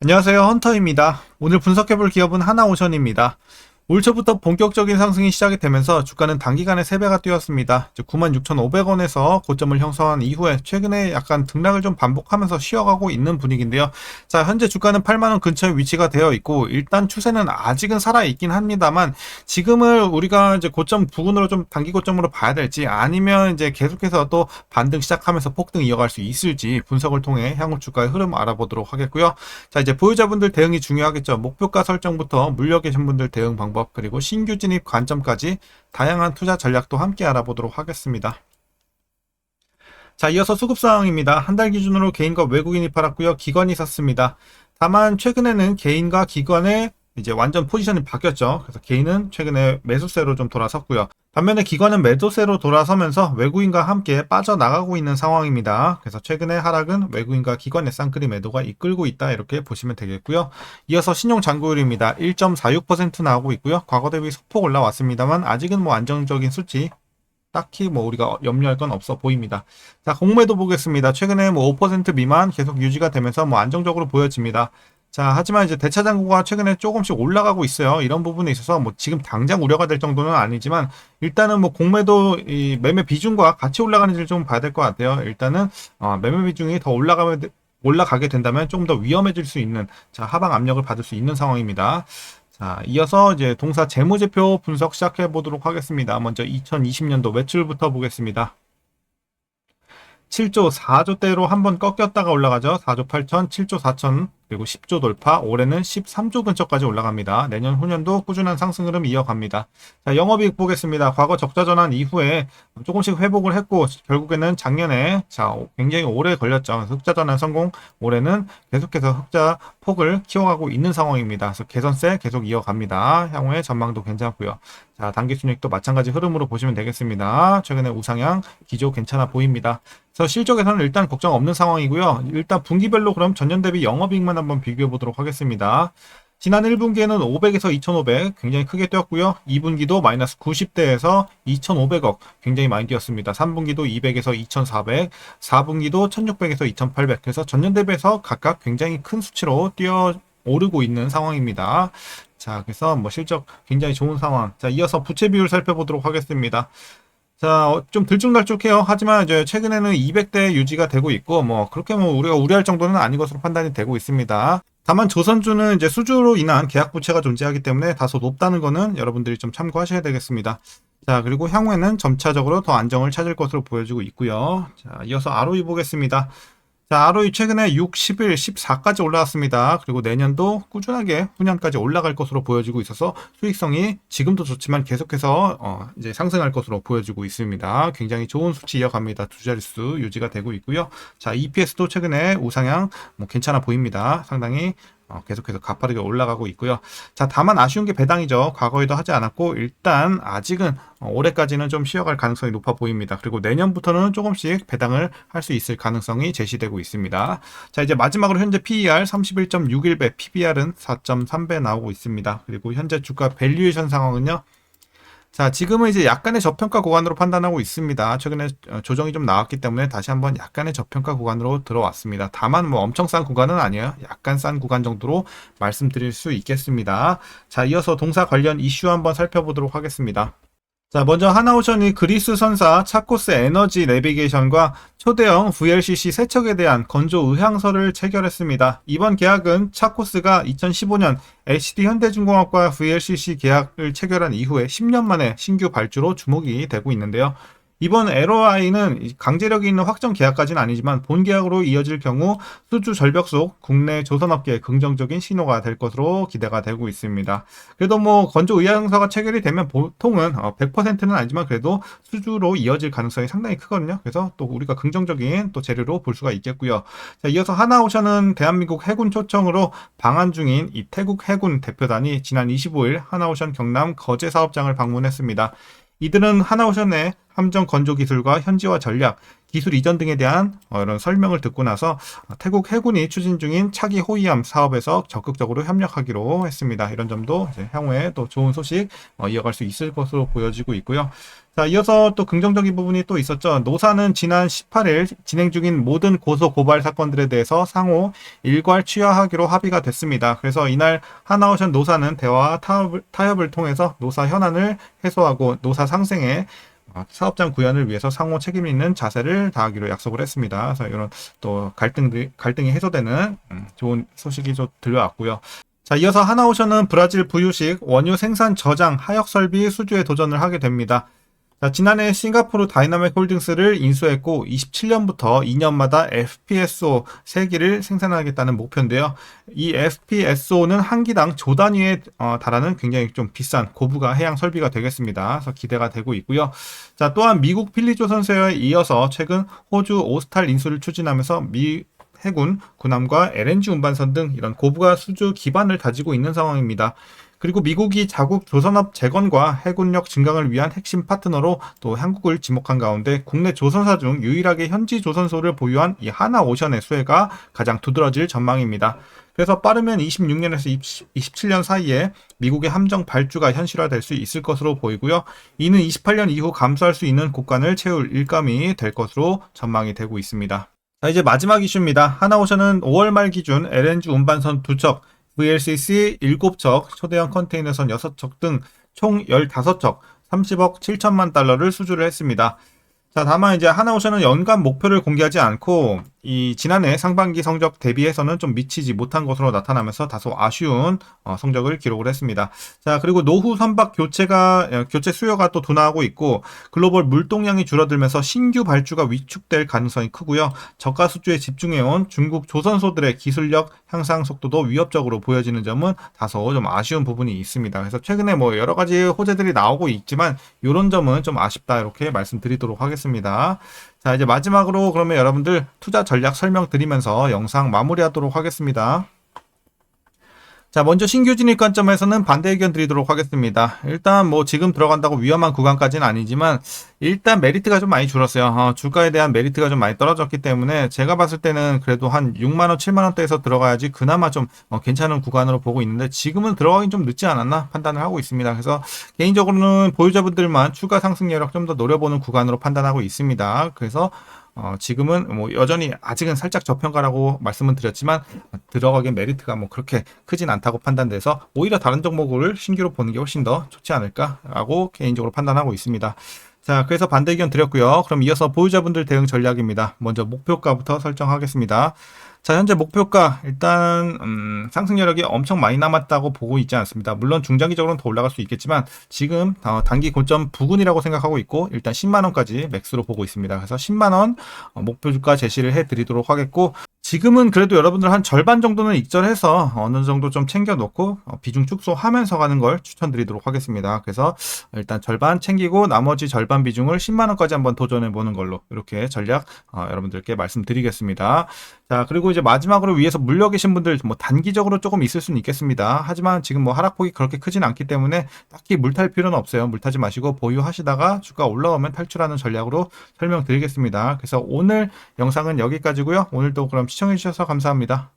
안녕하세요, 헌터입니다. 오늘 분석해볼 기업은 하나오션입니다. 올 초부터 본격적인 상승이 시작이 되면서 주가는 단기간에 3배가 뛰었습니다. 96,500원에서 고점을 형성한 이후에 최근에 약간 등락을 좀 반복하면서 쉬어가고 있는 분위기인데요. 자, 현재 주가는 8만원 근처에 위치가 되어 있고, 일단 추세는 아직은 살아있긴 합니다만, 지금을 우리가 이제 고점 부근으로 좀 단기 고점으로 봐야 될지, 아니면 이제 계속해서 또 반등 시작하면서 폭등 이어갈 수 있을지 분석을 통해 향후 주가의 흐름 알아보도록 하겠고요. 자, 이제 보유자분들 대응이 중요하겠죠. 목표가 설정부터 물려 계신 분들 대응 방법, 그리고 신규 진입 관점까지 다양한 투자 전략도 함께 알아보도록 하겠습니다. 자, 이어서 수급 상황입니다. 한 달 기준으로 개인과 외국인이 팔았고요. 기관이 샀습니다. 다만 최근에는 개인과 기관의 이제 완전 포지션이 바뀌었죠. 그래서 개인은 최근에 매수세로 좀 돌아섰고요. 반면에 기관은 매도세로 돌아서면서 외국인과 함께 빠져나가고 있는 상황입니다. 그래서 최근에 하락은 외국인과 기관의 쌍끌이 매도가 이끌고 있다, 이렇게 보시면 되겠고요. 이어서 신용 잔고율입니다. 1.46% 나오고 있고요. 과거 대비 소폭 올라왔습니다만 아직은 뭐 안정적인 수치, 딱히 뭐 우리가 염려할 건 없어 보입니다. 자, 공매도 보겠습니다. 최근에 뭐 5% 미만 계속 유지가 되면서 뭐 안정적으로 보여집니다. 자, 하지만 이제 대차장고가 최근에 조금씩 올라가고 있어요. 이런 부분에 있어서 뭐 지금 당장 우려가 될 정도는 아니지만, 일단은 뭐 공매도 이 매매 비중과 같이 올라가는지를 좀 봐야 될 것 같아요. 일단은 매매 비중이 더 올라가게 된다면 조금 더 위험해질 수 있는, 자, 하방 압력을 받을 수 있는 상황입니다. 자, 이어서 이제 동사 재무제표 분석 시작해 보도록 하겠습니다. 먼저 2020년도 매출부터 보겠습니다. 7조 4조대로 한번 꺾였다가 올라가죠. 4조 8천, 7조 4천, 그리고 10조 돌파, 올해는 13조 근처까지 올라갑니다. 내년 후년도 꾸준한 상승 흐름 이어갑니다. 자, 영업이익 보겠습니다. 과거 적자 전환 이후에 조금씩 회복을 했고, 결국에는 작년에 굉장히 오래 걸렸죠. 흑자 전환 성공, 올해는 계속해서 흑자 폭을 키워가고 있는 상황입니다. 그래서 개선세 계속 이어갑니다. 향후에 전망도 괜찮고요. 자, 단기 순이익도 마찬가지 흐름으로 보시면 되겠습니다. 최근에 우상향 기조 괜찮아 보입니다. 그래서 실적에서는 일단 걱정 없는 상황이고요. 일단 분기별로 그럼 전년 대비 영업이익만 한번 비교해 보도록 하겠습니다. 지난 1분기에는 500에서 2,500 굉장히 크게 뛰었고요. 2분기도 마이너스 90대에서 2,500억 굉장히 많이 뛰었습니다. 3분기도 200에서 2,400, 4분기도 1,600에서 2,800, 그래서 전년 대비해서 각각 굉장히 큰 수치로 뛰어 오르고 있는 상황입니다. 자, 그래서 뭐 실적 굉장히 좋은 상황. 자, 이어서 부채 비율 살펴보도록 하겠습니다. 자, 좀 들쭉날쭉해요. 하지만 이제 최근에는 200대 유지가 되고 있고, 뭐 그렇게 뭐 우리가 우려할 정도는 아닌 것으로 판단이 되고 있습니다. 다만 조선주는 이제 수주로 인한 계약 부채가 존재하기 때문에 다소 높다는 거는 여러분들이 좀 참고하셔야 되겠습니다. 자, 그리고 향후에는 점차적으로 더 안정을 찾을 것으로 보여지고 있고요. 자, 이어서 ROE 보겠습니다. 자, ROE 최근에 6, 11, 14까지 올라왔습니다. 그리고 내년도 꾸준하게 후년까지 올라갈 것으로 보여지고 있어서 수익성이 지금도 좋지만 계속해서 이제 상승할 것으로 보여지고 있습니다. 굉장히 좋은 수치 이어갑니다. 두 자릿수 유지가 되고 있고요. 자, EPS도 최근에 우상향 뭐 괜찮아 보입니다. 상당히 계속해서 가파르게 올라가고 있고요. 자, 다만 아쉬운 게 배당이죠. 과거에도 하지 않았고 일단 아직은 올해까지는 좀 쉬어갈 가능성이 높아 보입니다. 그리고 내년부터는 조금씩 배당을 할 수 있을 가능성이 제시되고 있습니다. 자, 이제 마지막으로 현재 PER 31.61배, PBR은 4.3배 나오고 있습니다. 그리고 현재 주가 밸류에이션 상황은요. 자, 지금은 이제 약간의 저평가 구간으로 판단하고 있습니다. 최근에 조정이 좀 나왔기 때문에 다시 한번 약간의 저평가 구간으로 들어왔습니다. 다만 뭐 엄청 싼 구간은 아니에요. 약간 싼 구간 정도로 말씀드릴 수 있겠습니다. 자, 이어서 동사 관련 이슈 한번 살펴보도록 하겠습니다. 자, 먼저 하나오션이 그리스 선사 차코스 에너지 내비게이션과 초대형 VLCC 세척에 대한 건조 의향서를 체결했습니다. 이번 계약은 차코스가 2015년 HD 현대중공업과 VLCC 계약을 체결한 이후에 10년 만에 신규 발주로 주목이 되고 있는데요. 이번 LOI는 강제력이 있는 확정 계약까지는 아니지만 본 계약으로 이어질 경우 수주 절벽 속 국내 조선업계에 긍정적인 신호가 될 것으로 기대가 되고 있습니다. 그래도 뭐 건조 의향서가 체결이 되면 보통은 100%는 아니지만 그래도 수주로 이어질 가능성이 상당히 크거든요. 그래서 또 우리가 긍정적인 또 재료로 볼 수가 있겠고요. 자, 이어서 하나오션은 대한민국 해군 초청으로 방한 중인 이 태국 해군 대표단이 지난 25일 하나오션 경남 거제 사업장을 방문했습니다. 이들은 하나오션의 함정 건조 기술과 현지화 전략, 기술 이전 등에 대한 이런 설명을 듣고 나서 태국 해군이 추진 중인 차기 호위함 사업에서 적극적으로 협력하기로 했습니다. 이런 점도 이제 향후에 또 좋은 소식 이어갈 수 있을 것으로 보여지고 있고요. 자, 이어서 또 긍정적인 부분이 또 있었죠. 노사는 지난 18일 진행 중인 모든 고소 고발 사건들에 대해서 상호 일괄 취하하기로 합의가 됐습니다. 그래서 이날 하나오션 노사는 대화와 타협을 통해서 노사 현안을 해소하고 노사 상생에 사업장 구현을 위해서 상호 책임 있는 자세를 다하기로 약속을 했습니다. 그래서 이런 또 갈등이 해소되는 좋은 소식이 좀 들려왔고요. 자, 이어서 하나오션은 브라질 부유식 원유 생산 저장 하역 설비 수주에 도전을 하게 됩니다. 자, 지난해 싱가포르 다이나믹 홀딩스를 인수했고 27년부터 2년마다 FPSO 3기를 생산하겠다는 목표인데요. 이 FPSO는 한 기당 조 단위에 달하는 굉장히 좀 비싼 고부가 해양 설비가 되겠습니다. 그래서 기대가 되고 있고요. 자, 또한 미국 필리조선소에 이어서 최근 호주 오스탈 인수를 추진하면서 미 해군, 군함과 LNG 운반선 등 이런 고부가 수주 기반을 다지고 있는 상황입니다. 그리고 미국이 자국 조선업 재건과 해군력 증강을 위한 핵심 파트너로 또 한국을 지목한 가운데 국내 조선사 중 유일하게 현지 조선소를 보유한 이 하나오션의 수혜가 가장 두드러질 전망입니다. 그래서 빠르면 26년에서 27년 사이에 미국의 함정 발주가 현실화될 수 있을 것으로 보이고요. 이는 28년 이후 감수할 수 있는 곡간을 채울 일감이 될 것으로 전망이 되고 있습니다. 자, 이제 마지막 이슈입니다. 하나오션은 5월 말 기준 LNG 운반선 2척, VLCC 7척, 초대형 컨테이너선 6척 등 총 15척, 30억 7천만 달러를 수주를 했습니다. 자, 다만 이제 하나오션은 연간 목표를 공개하지 않고 이 지난해 상반기 성적 대비해서는 좀 미치지 못한 것으로 나타나면서 다소 아쉬운 성적을 기록을 했습니다. 자, 그리고 노후 선박 교체 수요가 또 둔화하고 있고 글로벌 물동량이 줄어들면서 신규 발주가 위축될 가능성이 크고요. 저가 수주에 집중해온 중국 조선소들의 기술력 향상 속도도 위협적으로 보여지는 점은 다소 좀 아쉬운 부분이 있습니다. 그래서 최근에 뭐 여러 가지 호재들이 나오고 있지만 이런 점은 좀 아쉽다 이렇게 말씀드리도록 하겠습니다. 자, 이제 마지막으로 그러면 여러분들 투자 전략 설명드리면서 영상 마무리하도록 하겠습니다. 자, 먼저 신규 진입 관점에서는 반대 의견 드리도록 하겠습니다. 일단 뭐 지금 들어간다고 위험한 구간까지는 아니지만 일단 메리트가 좀 많이 줄었어요. 주가에 대한 메리트가 좀 많이 떨어졌기 때문에 제가 봤을 때는 그래도 한 6만원, 7만원대에서 들어가야지 그나마 좀 괜찮은 구간으로 보고 있는데 지금은 들어가긴 좀 늦지 않았나 판단을 하고 있습니다. 그래서 개인적으로는 보유자분들만 추가 상승 여력 좀 더 노려보는 구간으로 판단하고 있습니다. 그래서 지금은 뭐 여전히 아직은 살짝 저평가라고 말씀은 드렸지만 들어가기엔 메리트가 뭐 그렇게 크진 않다고 판단돼서 오히려 다른 종목을 신규로 보는 게 훨씬 더 좋지 않을까라고 개인적으로 판단하고 있습니다. 자, 그래서 반대 의견 드렸고요. 그럼 이어서 보유자분들 대응 전략입니다. 먼저 목표가부터 설정하겠습니다. 자, 현재 목표가 일단 상승 여력이 엄청 많이 남았다고 보고 있지 않습니다. 물론 중장기적으로는 더 올라갈 수 있겠지만 지금 단기 고점 부근이라고 생각하고 있고 일단 10만원까지 맥스로 보고 있습니다. 그래서 10만원 목표 주가 제시를 해드리도록 하겠고 지금은 그래도 여러분들 한 절반 정도는 익절해서 어느 정도 좀 챙겨놓고 비중 축소하면서 가는 걸 추천드리도록 하겠습니다. 그래서 일단 절반 챙기고 나머지 절반 비중을 10만원까지 한번 도전해보는 걸로 이렇게 전략 여러분들께 말씀드리겠습니다. 자, 그리고 이제 마지막으로 위에서 물려 계신 분들 뭐 단기적으로 조금 있을 수는 있겠습니다. 하지만 지금 뭐 하락폭이 그렇게 크진 않기 때문에 딱히 물탈 필요는 없어요. 물타지 마시고 보유하시다가 주가 올라오면 탈출하는 전략으로 설명드리겠습니다. 그래서 오늘 영상은 여기까지고요. 오늘도 그럼 시청해주셔서 감사합니다.